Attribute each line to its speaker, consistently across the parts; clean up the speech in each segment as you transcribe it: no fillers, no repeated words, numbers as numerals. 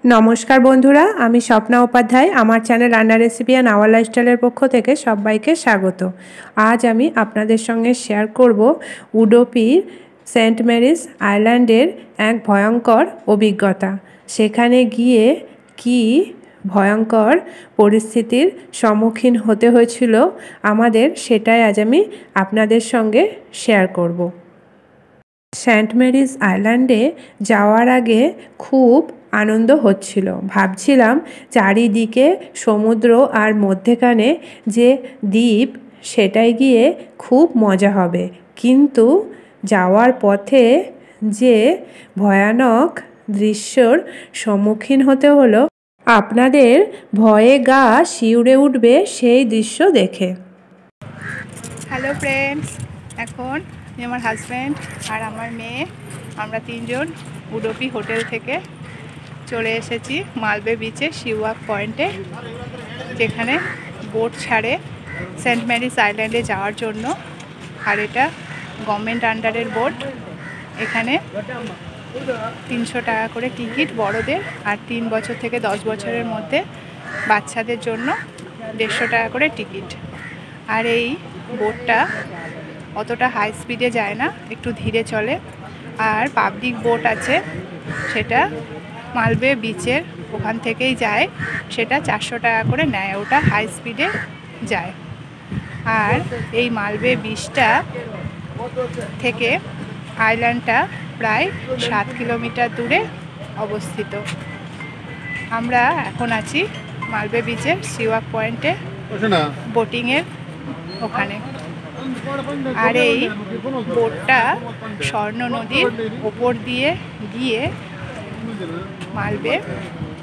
Speaker 1: नमस्कार बंधुरा आमी स्वप्ना उपाध्याय आमार चैनल रान्ना रेसिपि एंड आवर लाइफस्टाइलेर पक्ष थेके सबाइके स्वागत। आज आमी आपनादेर संगे शेयर करब उडुपीर सेंट मेरिज आइलैंडेर एक भयंकर अभिज्ञता। सेखाने गिये कि भयंकर परिस्थितिर सम्मुखीन होते हयेछिलो आमादेर सेटाई आज आमी आपनादेर संगे शेयर करब। सेंट मेरिज आइलैंडे जाওয়ার आगे खूब आनंद होच्छिलो, भाबछिलाम चारिदिके समुद्र और मध्यखाने जे द्वीप सेटाय गिये खूब मजा होबे, किन्तु जाওয়ার पथे जे भयानक दृश्यर सम्मुखीन होते हलो आपनादेर भये गा शिउरे उठबे सेई दृश्य देखे।
Speaker 2: हेलो फ्रेंड्स, एखन আমার হাজব্যান্ড আর আমার মেয়ে আমরা তিনজন উডুপি হোটেল থেকে চলে এসেছি মালবে বিচে শিওয়াক পয়েন্টে, যেখানে বোট ছাড়ে সেন্ট মেরিজ আইল্যান্ডে যাওয়ার জন্য। আর এটা গভর্নমেন্ট আন্ডারের বোট। এখানে 300 টাকা করে টিকিট বড়দের, আর 3 বছর থেকে 10 বছরের মধ্যে বাচ্চাদের জন্য 150 টাকা করে টিকিট। আর এই বোটটা অতটা হাই স্পিডে যায় না, একটু ধীরে চলে। আর পাবলিক বোট আছে, সেটা মালবে বিচের ওখান থেকেই যায়, সেটা 400 টাকা করে নেয়, ওটা হাই স্পিডে যায়। আর এই মালবে বিচটা থেকে আইল্যান্ডটা প্রায় 7 কিলোমিটার দূরে অবস্থিত। আমরা এখন আছি মালবে বিচের শিওয়াক পয়েন্টে বোটিংয়ের ওখানে। আর এই বোটটা স্বর্ণ নদীর ওপর দিয়ে গিয়ে মালবে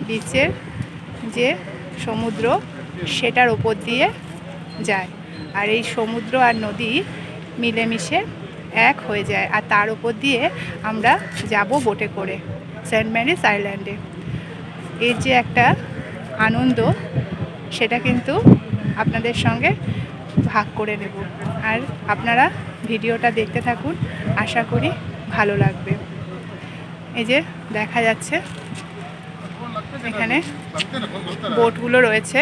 Speaker 2: বিচের যে সমুদ্র সেটার ওপর দিয়ে যায়। আর এই সমুদ্র আর নদী মিলেমিশে এক হয়ে যায়, আর তার ওপর দিয়ে আমরা যাব বোটে করে সেন্ট মেরিজ আইল্যান্ডে। এর যে একটা আনন্দ সেটা কিন্তু আপনাদের সঙ্গে ভাগ করে নেব। আর আপনারা ভিডিওটা দেখতে থাকুন, আশা করি ভালো লাগবে। এই যে দেখা যাচ্ছে এখানে বোটগুলো রয়েছে।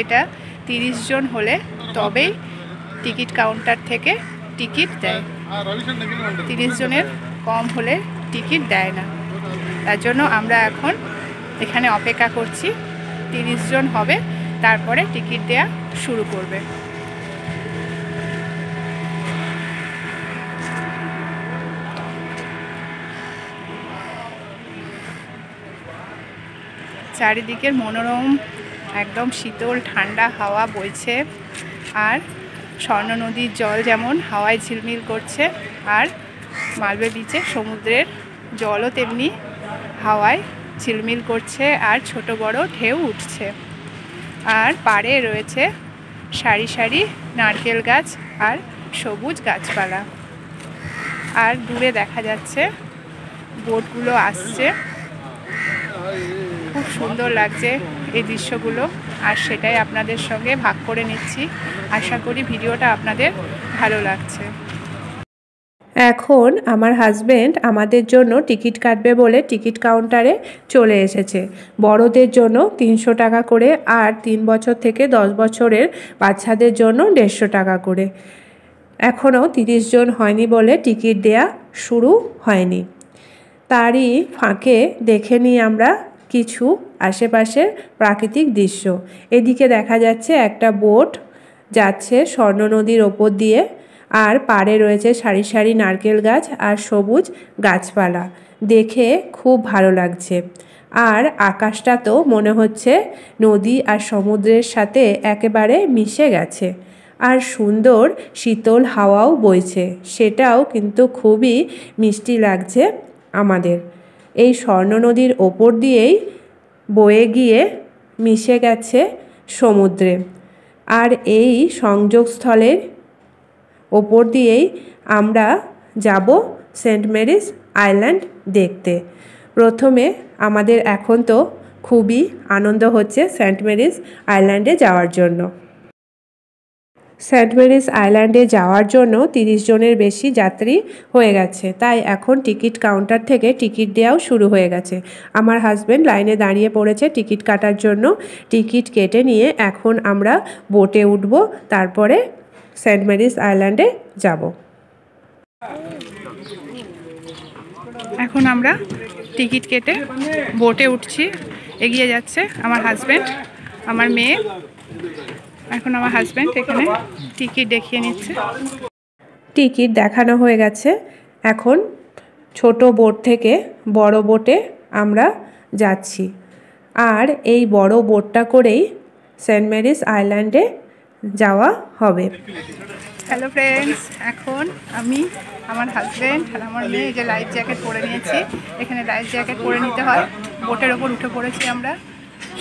Speaker 2: এটা 30 জন হলে তবেই টিকিট কাউন্টার থেকে টিকিট দেয়, 30 জনের কম হলে টিকিট দেয় না। তার জন্য আমরা এখন এখানে অপেক্ষা করছি, 30 জন হবে তারপরে টিকিট দেওয়া শুরু করবে। চারিদিকের মনোরম একদম শীতল ঠান্ডা হাওয়া বইছে, আর স্বর্ণ নদীর জল যেমন হাওয়ায় ঝিলমিল করছে, আর মালবে বিচে সমুদ্রের জলও তেমনি হাওয়ায় ঝিলমিল করছে, আর ছোট বড় ঢেউ উঠছে। আর পাড়ে রয়েছে সারি সারি নারকেল গাছ আর সবুজ গাছপালা। আর দূরে দেখা যাচ্ছে বোটগুলো আসছে, খুব সুন্দর লাগছে এই দৃশ্যগুলো, আর সেটাই আপনাদের সঙ্গে ভাগ করে নিচ্ছি। আশা করি ভিডিওটা আপনাদের ভালো লাগছে।
Speaker 1: এখন আমার হাজবেন্ড আমাদের জন্য টিকিট কাটবে বলে টিকিট কাউন্টারে চলে এসেছে। বড়দের জন্য 300 টাকা করে, আর 3 বছর থেকে 10 বছরের বাচ্চাদের জন্য 150 টাকা করে। এখনও 30 জন হয়নি বলে টিকিট দেয়া শুরু হয়নি। তারই ফাঁকে দেখে নিই আমরা কিছু আশেপাশের প্রাকৃতিক দৃশ্য। এদিকে দেখা যাচ্ছে একটা বোট যাচ্ছে স্বর্ণ নদীর ওপর দিয়ে, আর পাড়ে রয়েছে সারি সারি নারকেল গাছ আর সবুজ গাছপালা, দেখে খুব ভালো লাগছে। আর আকাশটা তো মনে হচ্ছে নদী আর সমুদ্রের সাথে একেবারে মিশে গেছে, আর সুন্দর শীতল হাওয়াও বইছে, সেটাও কিন্তু খুবই মিষ্টি লাগছে আমাদের। এই স্বর্ণ নদীর ওপর দিয়েই বয়ে গিয়ে মিশে গেছে সমুদ্রে, আর এই সংযোগস্থলের ওপর দিয়েই আমরা যাব সেন্ট মেরিজ আইল্যান্ড দেখতে। প্রথমে আমাদের এখন তো খুবই আনন্দ হচ্ছে সেন্ট মেরিজ আইল্যান্ডে যাওয়ার জন্য। সেন্ট মেরিস আইল্যান্ডে যাওয়ার জন্য 30 জনের বেশি যাত্রী হয়ে গেছে, তাই এখন টিকিট কাউন্টার থেকে টিকিট দেওয়াও শুরু হয়ে গেছে। আমার হাজব্যান্ড লাইনে দাঁড়িয়ে পড়েছে টিকিট কাটার জন্য। টিকিট কেটে নিয়ে এখন আমরা বোটে উঠব, তারপরে সেন্ট মেরিস আইল্যান্ডে যাব।
Speaker 2: এখন আমরা টিকিট কেটে বোটে উঠছি, এগিয়ে যাচ্ছে আমার হাজব্যান্ড, আমার মেয়ে। এখন আমার হাজব্যান্ড এখানে টিকিট দেখিয়ে নিচ্ছে।
Speaker 1: টিকিট দেখানো হয়ে গেছে। এখন ছোট বোট থেকে বড় বোটে আমরা যাচ্ছি, আর এই বড় বোটটা করেই সেন্ট মেরিস আইল্যান্ডে যাওয়া হবে।
Speaker 2: হ্যালো ফ্রেন্ডস, এখন আমি, আমার হাজব্যান্ড আর আমার মেয়ে যে লাইফ জ্যাকেট পরে নিয়েছি। এখানে লাইফ জ্যাকেট পরে নিতে হয়। বোটের ওপর উঠে পড়েছি আমরা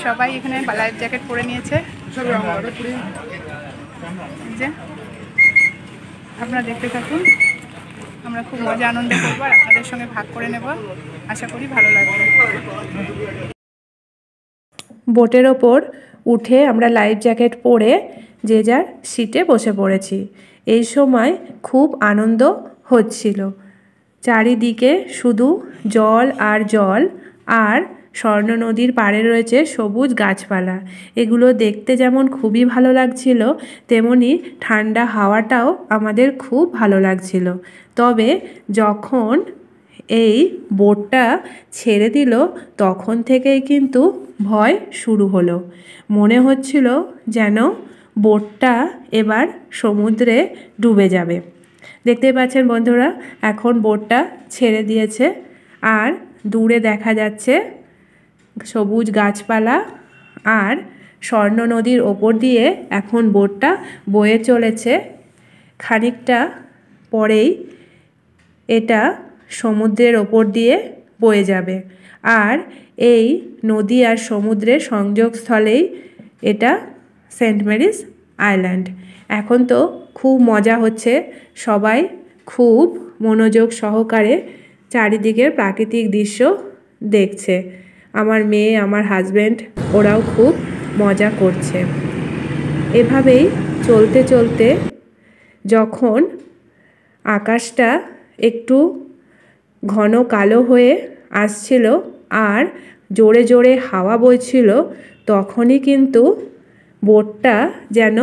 Speaker 2: সবাই, এখানে লাইফ জ্যাকেট পরে নিয়েছে। যে আপনারা দেখতে থাকুন, আমরা খুব মজা আনন্দ করবো আর আপনাদের সঙ্গে ভাগ করে নেব। আশা করি ভালো লাগবে।
Speaker 1: বোটের ওপর উঠে আমরা লাইফ জ্যাকেট পরে যে যার সিটে বসে পড়েছি। এই সময় খুব আনন্দ হচ্ছিল। চারিদিকে শুধু জল আর জল, আর স্বর্ণ নদীর পাড়ে রয়েছে সবুজ গাছপালা। এগুলো দেখতে যেমন খুবই ভালো লাগছিল, তেমনি ঠান্ডা হাওয়াটাও আমাদের খুব ভালো লাগছিল। তবে যখন এই বোটটা ছেড়ে দিল তখন থেকেই কিন্তু ভয় শুরু হলো। মনে হচ্ছিল যেন বোটটা এবার সমুদ্রে ডুবে যাবে। দেখতে পাচ্ছেন বন্ধুরা, এখন বোটটা ছেড়ে দিয়েছে আর দূরে দেখা যাচ্ছে সবুজ গাছপালা, আর স্বর্ণ নদীর ওপর দিয়ে এখন বোটটা বয়ে চলেছে। খানিকটা পরেই এটা সমুদ্রের ওপর দিয়ে বয়ে যাবে, আর এই নদী আর সমুদ্রের সংযোগস্থলেই এটা সেন্ট মেরিস আইল্যান্ড। এখন তো খুব মজা হচ্ছে, সবাই খুব মনোযোগ সহকারে চারিদিকের প্রাকৃতিক দৃশ্য দেখছে। আমার মেয়ে, আমার হাজব্যান্ড, ওরাও খুব মজা করছে। এভাবেই চলতে চলতে যখন আকাশটা একটু ঘন কালো হয়ে আসছিল আর জোরে জোরে হাওয়া বইছিল, তখনই কিন্তু বোটটা যেন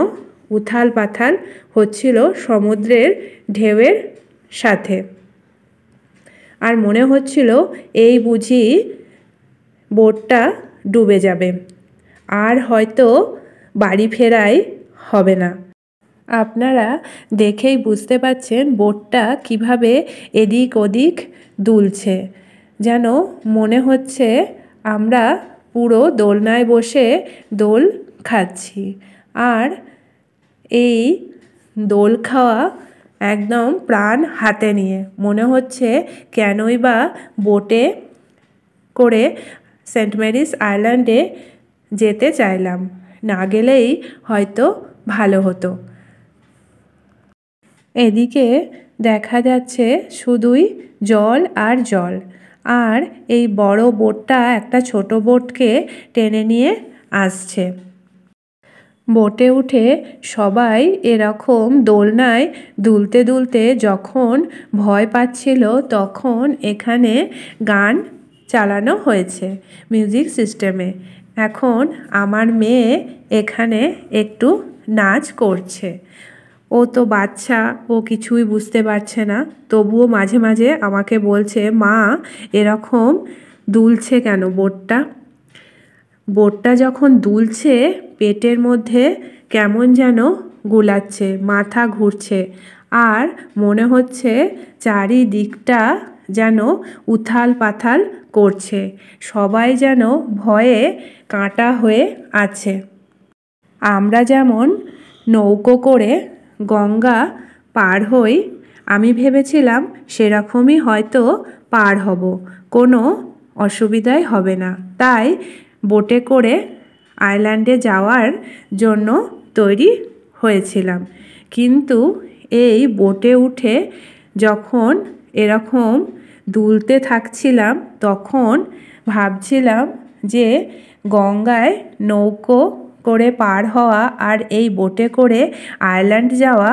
Speaker 1: উথাল পাথাল হচ্ছিল সমুদ্রের ঢেউয়ের সাথে। আর মনে হচ্ছিল এই বুঝি বোটটা ডুবে যাবে, আর হয়তো বাড়ি ফেরাই হবে না। আপনারা দেখেই বুঝতে পারছেন বোটটা কিভাবে এদিক ওদিক দুলছে, যেন মনে হচ্ছে আমরা পুরো দোলনায় বসে দোল খাচ্ছি। আর এই দোল খাওয়া একদম প্রাণ হাতে নিয়ে, মনে হচ্ছে কেনই বা বোটে করে সেন্ট মেরিস আইল্যান্ডে যেতে চাইলাম, না গেলেই হয়তো ভালো হতো। এদিকে দেখা যাচ্ছে শুধুই জল আর জল, আর এই বড় বোটটা একটা ছোট বোটকে টেনে নিয়ে আসছে। বোটে উঠে সবাই এরকম দোলনায় দুলতে দুলতে যখন ভয় পাচ্ছিল, তখন এখানে গান চালানো হয়েছে মিউজিক সিস্টেমে। এখন আমার মেয়ে এখানে একটু নাচ করছে। ও তো বাচ্চা, ও কিছুই বুঝতে পারছে না, তবুও মাঝে মাঝে আমাকে বলছে, মা এরকম দুলছে কেন বোটটা? বোটটা যখন দুলছে পেটের মধ্যে কেমন যেন গুলাচ্ছে, মাথা ঘুরছে, আর মনে হচ্ছে চারিদিকটা যেন উথাল পাথাল করছে। সবাই যেন ভয়ে কাঁটা হয়ে আছে। আমরা যেমন নৌকো করে গঙ্গা পার হই, আমি ভেবেছিলাম সেরকমই হয়তো পার হব, কোনো অসুবিধাই হবে না। তাই বোটে করে আইল্যান্ডে যাওয়ার জন্য তৈরি হয়েছিলাম। কিন্তু এই বোটে উঠে যখন এরকম দুলতে থাকছিলাম, তখন ভাবছিলাম যে গঙ্গায় নৌকো করে পার হওয়া আর এই বোটে করে আইল্যান্ড যাওয়া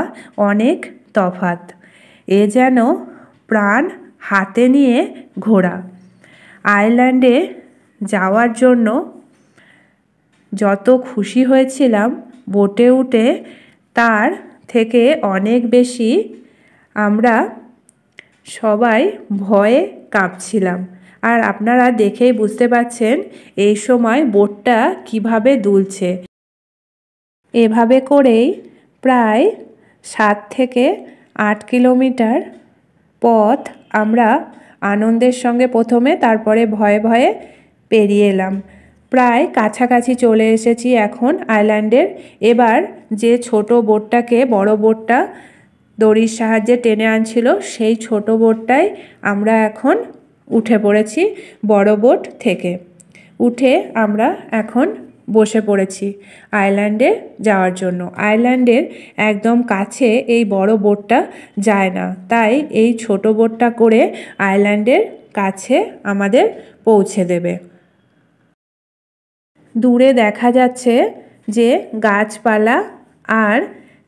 Speaker 1: অনেক তফাৎ। এ যেন প্রাণ হাতে নিয়ে ঘোরা। আইল্যান্ডে যাওয়ার জন্য যত খুশি হয়েছিলাম বোটে উঠে, তার থেকে অনেক বেশি আমরা সবাই ভয়ে কাঁপছিলাম। আর আপনারা দেখেই বুঝতে পারছেন এই সময় বোটটা কিভাবে দুলছে। এভাবে করেই প্রায় 7 থেকে 8 কিলোমিটার পথ আমরা আনন্দের সঙ্গে প্রথমে, তারপরে ভয়ে ভয়ে পেরিয়ে এলাম। প্রায় কাছাকাছি চলে এসেছি এখন আইল্যান্ডের। এবার যে ছোট বোটটাকে বড় বোটটা দড়ির সাহায্যে টেনে আনছিল, সেই ছোট বোটটাই আমরা এখন উঠে পড়েছি বড় বোট থেকে। উঠে আমরা এখন বসে পড়েছি আইল্যান্ডে যাওয়ার জন্য। আইল্যান্ডের একদম কাছে এই বড় বোটটা যায় না, তাই এই ছোট বোটটা করে আইল্যান্ডের কাছে আমাদের পৌঁছে দেবে। দূরে দেখা যাচ্ছে যে গাছপালা আর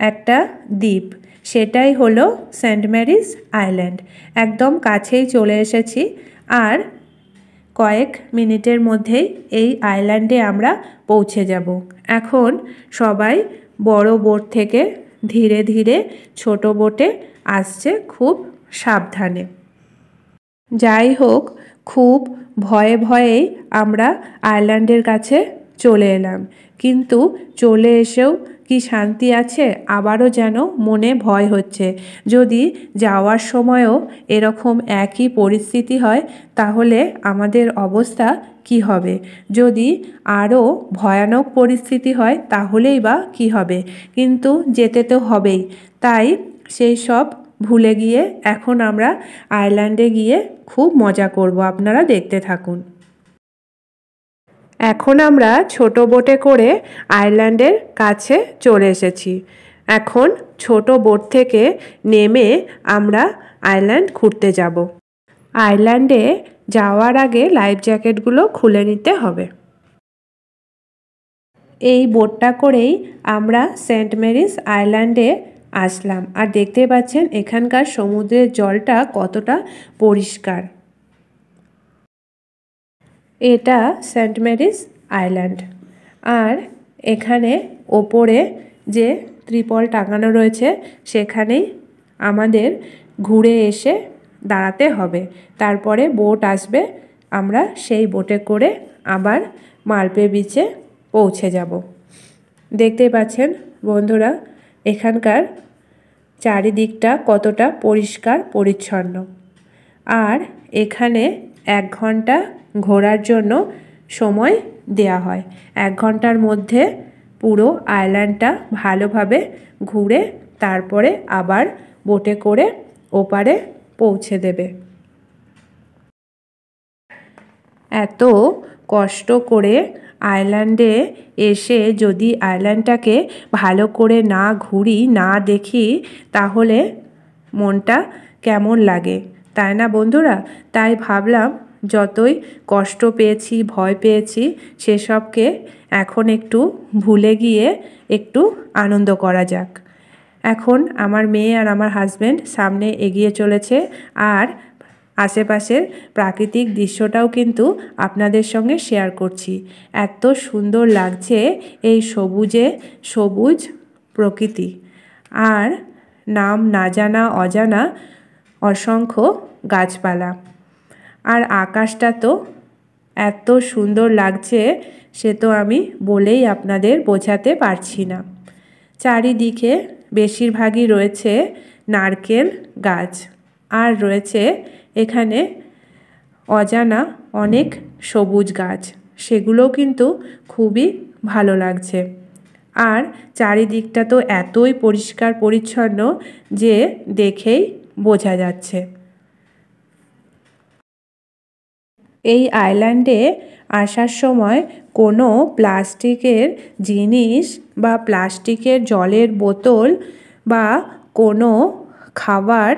Speaker 1: একটা দ্বীপ, সেটাই হলো সেন্ট মেরিজ আইল্যান্ড। একদম কাছেই চলে এসেছি, আর কয়েক মিনিটের মধ্যেই এই আইল্যান্ডে আমরা পৌঁছে যাব। এখন সবাই বড় বোট থেকে ধীরে ধীরে ছোট বোটে আসছে খুব সাবধানে। যাই হোক, খুব ভয়ে ভয়েই আমরা আইল্যান্ডের কাছে চলে এলাম, কিন্তু চলে এসেও কি শান্তি আছে, আবারও যেন মনে ভয় হচ্ছে। যদি যাওয়ার সময়ও এরকম একই পরিস্থিতি হয় তাহলে আমাদের অবস্থা কি হবে? যদি আরও ভয়ানক পরিস্থিতি হয় তাহলেই বা কি হবে? কিন্তু যেতে তো হবেই, তাই সেই সব ভুলে গিয়ে এখন আমরা আইল্যান্ডে গিয়ে খুব মজা করব। আপনারা দেখতে থাকুন। এখন আমরা ছোট বোটে করে আইল্যান্ডের কাছে চলে এসেছি। এখন ছোট বোট থেকে নেমে আমরা আইল্যান্ড ঘুরতে যাব। আইল্যান্ডে যাওয়ার আগে লাইফ জ্যাকেটগুলো খুলে নিতে হবে। এই বোটটা করেই আমরা সেন্ট মেরিজ আইল্যান্ডে আসলাম। আর দেখতে পাচ্ছেন এখানকার সমুদ্রের জলটা কতটা পরিষ্কার। এটা সেন্ট মেরিজ আইল্যান্ড। আর এখানে ওপরে যে ত্রিপল টাঙানো রয়েছে সেখানেই আমাদের ঘুরে এসে দাঁড়াতে হবে, তারপরে বোট আসবে, আমরা সেই বোটে করে আবার মালপে বিচে পৌঁছে যাব। দেখতে পাচ্ছেন বন্ধুরা এখানকার চারিদিকটা কতটা পরিষ্কার পরিচ্ছন্ন। আর এখানে 1 ঘন্টা ঘোরার জন্য সময় দেয়া হয়। 1 ঘন্টার মধ্যে পুরো আইল্যান্ডটা ভালোভাবে ঘুরে তারপরে আবার বোটে করে ওপারে পৌঁছে দেবে। এত কষ্ট করে আইল্যান্ডে এসে যদি আইল্যান্ডটাকে ভালো করে না ঘুরি, না দেখি, তাহলে মনটা কেমন লাগে, তাই না বন্ধুরা? তাই ভাবলাম যতই কষ্ট পেয়েছি, ভয় পেয়েছি, সেসবকে এখন একটু ভুলে গিয়ে একটু আনন্দ করা যাক। এখন আমার মেয়ে আর আমার হাজব্যান্ড সামনে এগিয়ে চলেছে, আর আশেপাশের প্রাকৃতিক দৃশ্যটাও কিন্তু আপনাদের সঙ্গে শেয়ার করছি। এত সুন্দর লাগছে এই সবুজে সবুজ প্রকৃতি, আর নাম না জানা অজানা অসংখ্য গাছপালা। আর আকাশটা তো এত সুন্দর লাগছে, সে তো আমি বলেই আপনাদের বোঝাতে পারছি না। চারিদিকে বেশিরভাগই রয়েছে নারকেল গাছ, আর রয়েছে এখানে অজানা অনেক সবুজ গাছ, সেগুলোও কিন্তু খুবই ভালো লাগছে। আর চারিদিকটা তো এতই পরিষ্কার পরিচ্ছন্ন যে দেখেই বোঝা যাচ্ছে। এই আইল্যান্ডে আসার সময় কোনো প্লাস্টিকের জিনিস বা প্লাস্টিকের জলের বোতল বা কোনো খাবার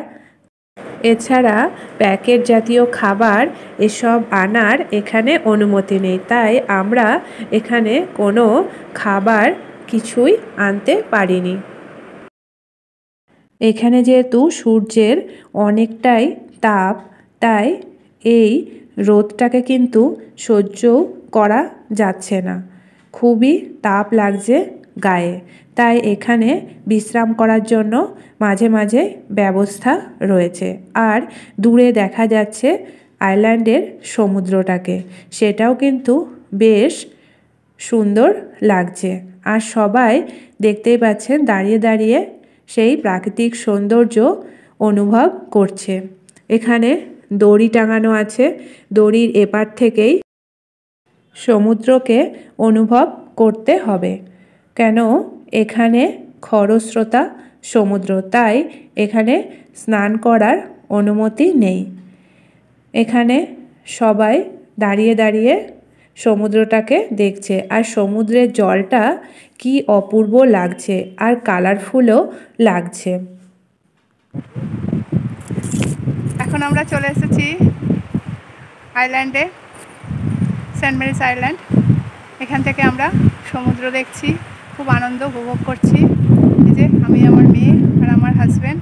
Speaker 1: এছাড়া প্যাকেট জাতীয় খাবার এসব আনার এখানে অনুমতি নেই, তাই আমরা এখানে কোনো খাবার কিছুই আনতে পারিনি। এখানে যেহেতু সূর্যের অনেকটাই তাপ, তাই এই রোদটাকে কিন্তু সহ্য করা যাচ্ছে না, খুবই তাপ লাগছে গায়ে। তাই এখানে বিশ্রাম করার জন্য মাঝে মাঝে ব্যবস্থা রয়েছে। আর দূরে দেখা যাচ্ছে আইল্যান্ডের সমুদ্রটাকে, সেটাও কিন্তু বেশ সুন্দর লাগছে। আর সবাই দেখতেই পাচ্ছেন দাঁড়িয়ে দাঁড়িয়ে সেই প্রাকৃতিক সৌন্দর্য অনুভব করছে। এখানে দড়ি টাঙানো আছে, দড়ির এপার থেকেই সমুদ্রকে অনুভব করতে হবে, কেন এখানে খরস্রোতা সমুদ্র, তাই এখানে স্নান করার অনুমতি নেই। এখানে সবাই দাঁড়িয়ে দাঁড়িয়ে সমুদ্রটাকে দেখছে, আর সমুদ্রের জলটা কি অপূর্ব লাগছে আর কালারফুলও লাগছে।
Speaker 2: এখন আমরা চলে এসেছি আইল্যান্ডে, সেন্ট মেরিস আইল্যান্ড। এখান থেকে আমরা সমুদ্র দেখছি, খুব আনন্দ উপভোগ করছি। এই যে আমি, আমার মেয়ে আর আমার হাজব্যান্ড।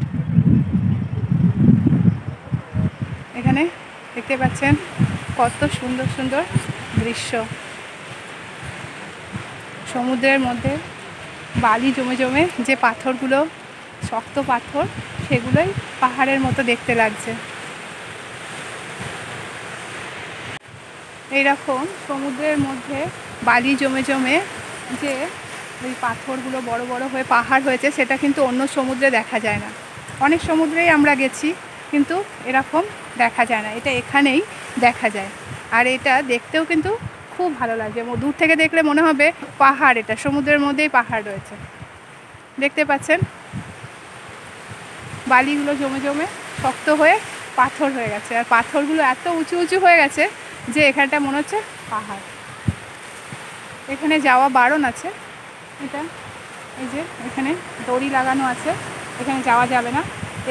Speaker 2: এখানে দেখতে পাচ্ছেন কত সুন্দর সুন্দর দৃশ্য। সমুদ্রের মধ্যে বালি জমে জমে যে পাথরগুলো, শক্ত পাথর, সেগুলোই পাহাড়ের মতো দেখতে লাগছে। এইরকম সমুদ্রের মধ্যে বালি জমে জমে যে ওই পাথরগুলো বড় বড় হয়ে পাহাড় হয়েছে, সেটা কিন্তু অন্য সমুদ্রে দেখা যায় না। অনেক সমুদ্রেই আমরা গেছি, কিন্তু এরকম দেখা যায় না, এটা এখানেই দেখা যায়। আর এটা দেখতেও কিন্তু খুব ভালো লাগে, দূর থেকে দেখলে মনে হবে পাহাড়, এটা সমুদ্রের মধ্যেই পাহাড় রয়েছে। দেখতে পাচ্ছেন বালিগুলো জমে জমে শক্ত হয়ে পাথর হয়ে গেছে, আর পাথরগুলো এত উঁচু উঁচু হয়ে গেছে যে এখানটা মনে হচ্ছে পাহাড়। এখানে যাওয়া বারণ আছে, এটা এই যে এখানে দড়ি লাগানো আছে, এখানে যাওয়া যাবে না,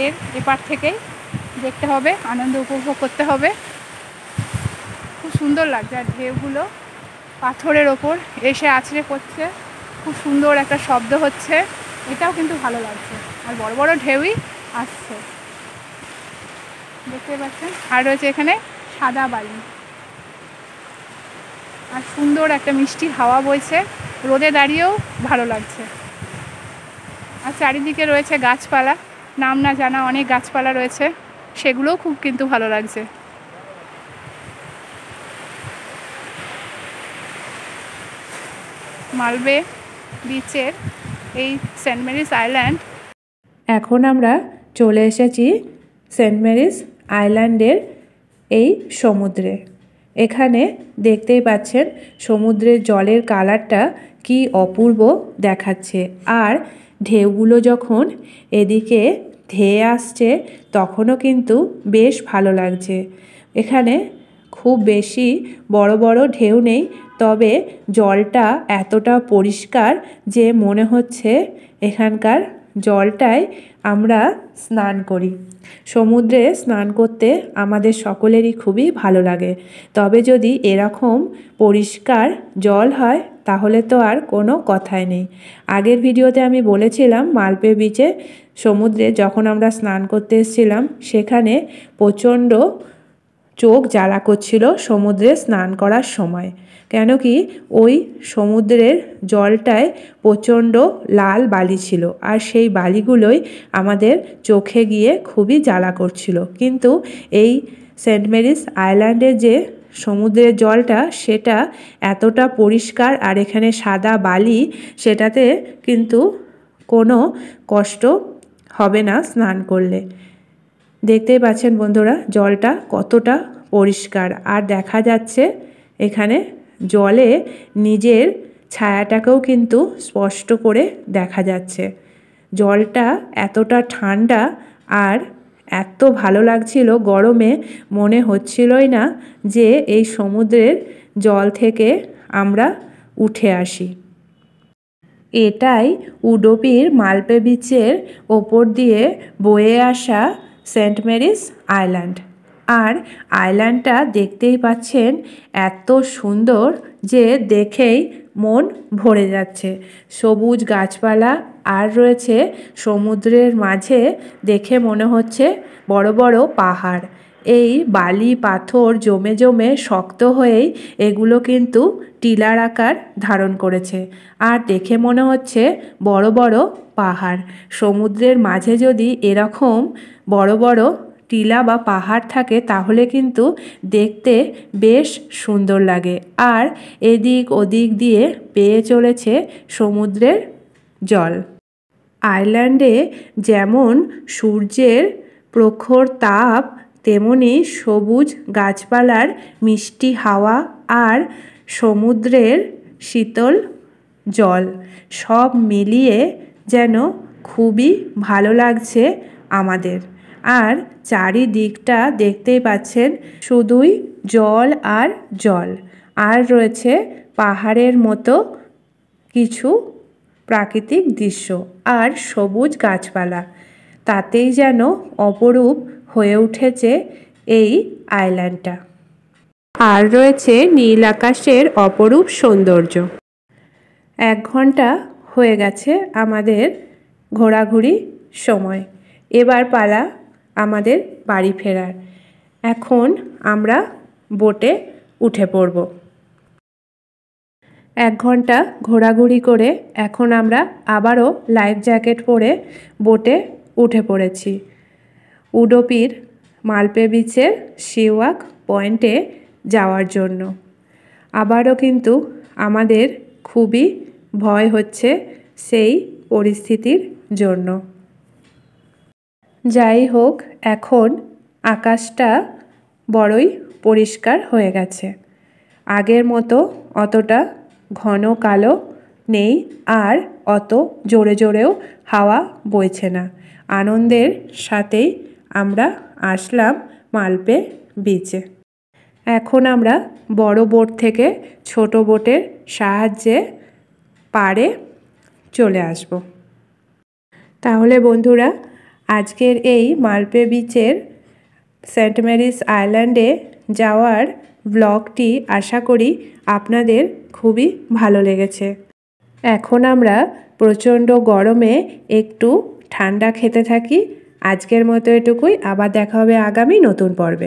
Speaker 2: এর এপার থেকেই দেখতে হবে, আনন্দ উপভোগ করতে হবে। খুব সুন্দর লাগছে, আর ঢেউগুলো পাথরের ওপর এসে আছড়ে পড়ছে, খুব সুন্দর একটা শব্দ হচ্ছে, এটাও কিন্তু ভালো লাগছে। আর বড় বড় ঢেউই আসছে, দেখতে পাচ্ছেন। আর রয়েছে এখানে সাদা বালি, আর সুন্দর একটা মিষ্টি হাওয়া বইছে, রোদে দাঁড়িয়েও ভালো লাগছে। আর চারিদিকে রয়েছে গাছপালা, নাম না জানা অনেক গাছপালা রয়েছে, সেগুলোও খুব কিন্তু ভালো লাগছে। মালবে বিচের এই সেন্ট মেরিস আইল্যান্ড।
Speaker 1: এখন আমরা চলে এসেছি সেন্ট মেরিস আইল্যান্ডের এই সমুদ্রে। এখানে দেখতেই পাচ্ছেন সমুদ্রের জলের কালারটা কি অপূর্ব দেখাচ্ছে, আর ঢেউগুলো যখন এদিকে ধেয়ে আসছে তখনও কিন্তু বেশ ভালো লাগছে। এখানে খুব বেশি বড় বড় ঢেউ নেই, তবে জলটা এতটা পরিষ্কার যে মনে হচ্ছে এখানকার জলটায় আমরা স্নান করি। সমুদ্রে স্নান করতে আমাদের সকলেরই খুবই ভালো লাগে, তবে যদি এরকম পরিষ্কার জল হয় তাহলে তো আর কোনো কথাই নেই। আগের ভিডিওতে আমি বলেছিলাম মালপে বিচে সমুদ্রে যখন আমরা স্নান করতে এসেছিলাম, সেখানে প্রচণ্ড চোখ জ্বালা করছিল সমুদ্রে স্নান করার সময়, কেন কি ওই সমুদ্রের জলটায় প্রচণ্ড লাল বালি ছিল, আর সেই বালিগুলোই আমাদের চোখে গিয়ে খুবই জ্বালা করছিল। কিন্তু এই সেন্ট মেরিস আইল্যান্ডের যে সমুদ্রের জলটা, সেটা এতটা পরিষ্কার, আর এখানে সাদা বালি, সেটাতে কিন্তু কোনো কষ্ট হবে না স্নান করলে। দেখতেই পাচ্ছেন বন্ধুরা জলটা কতটা পরিষ্কার, আর দেখা যাচ্ছে এখানে জলে নিজের ছায়াটাকেও কিন্তু স্পষ্ট করে দেখা যাচ্ছে। জলটা এতটা ঠান্ডা আর এত ভালো লাগছিল, গরমে মনে হচ্ছিলই না যে এই সমুদ্রের জল থেকে আমরা উঠে আসি। এটাই উডুপির মালপে বিচের ওপর দিয়ে বয়ে আসা সেন্ট মেরিস আইল্যান্ড। আর আইল্যান্ডটা দেখতেই পাচ্ছেন এত সুন্দর যে দেখেই মন ভরে যাচ্ছে। সবুজ গাছপালা আর রয়েছে সমুদ্রের মাঝে, দেখে মনে হচ্ছে বড় বড় পাহাড়। এই বালি পাথর জমে জমে শক্ত হয়েই এগুলো কিন্তু টিলার আকার ধারণ করেছে। আর দেখে মনে হচ্ছে বড় বড় পাহাড়। সমুদ্রের মাঝে যদি এরকম বড় বড় টিলা বা পাহাড় থাকে তাহলে কিন্তু দেখতে বেশ সুন্দর লাগে। আর এদিক ওদিক দিয়ে বেয়ে চলেছে সমুদ্রের জল। আইল্যান্ডে যেমন সূর্যের প্রখর তাপ, তেমনি সবুজ গাছপালার মিষ্টি হাওয়া আর সমুদ্রের শীতল জল, সব মিলিয়ে যেন খুবই ভালো লাগছে আমাদের। আর চারিদিকটা দেখতেই পাচ্ছেন শুধুই জল আর জল। আর রয়েছে পাহাড়ের মতো কিছু প্রাকৃতিক দৃশ্য আর সবুজ গাছপালা। তাতেই যেন অপরূপ হয়ে উঠেছে এই আইল্যান্ডটা। আর রয়েছে নীল আকাশের অপরূপ সৌন্দর্য। 1 ঘন্টা হয়ে গেছে আমাদের ঘোরাঘুরি সময়। এবার পালা আমাদের বাড়ি ফেরার। এখন আমরা বোটে উঠে পড়ব। 1 ঘন্টা ঘোরাঘুরি করে এখন আমরা আবারও লাইফ জ্যাকেট পরে বোটে উঠে পড়েছি উডুপির মালপে বিচের শিওয়াক পয়েন্টে যাওয়ার জন্য। আবারও কিন্তু আমাদের খুবই ভয় হচ্ছে সেই পরিস্থিতির জন্য। যাই হোক, এখন আকাশটা বড়ই পরিষ্কার হয়ে গেছে। আগের মতো অতটা ঘন কালো নেই আর অত জোরে জোরেও হাওয়া বইছে না। আনন্দের সাথেই আমরা আসলাম মালপে বিচে। এখন আমরা বড় বোট থেকে ছোট বোটের সাহায্যে পাড়ে চলে আসব। তাহলে বন্ধুরা, আজকের এই মালপে বিচের সেন্ট মেরিস আইল্যান্ডে যাওয়ার ব্লগটি আশা করি আপনাদের খুবই ভালো লেগেছে। এখন আমরা প্রচণ্ড গরমে একটু ঠান্ডা খেতে থাকি। আজকের মতো এটুকুই। আবার দেখা হবে আগামী নতুন পর্বে।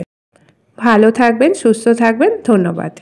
Speaker 1: ভালো থাকবেন, সুস্থ থাকবেন। ধন্যবাদ।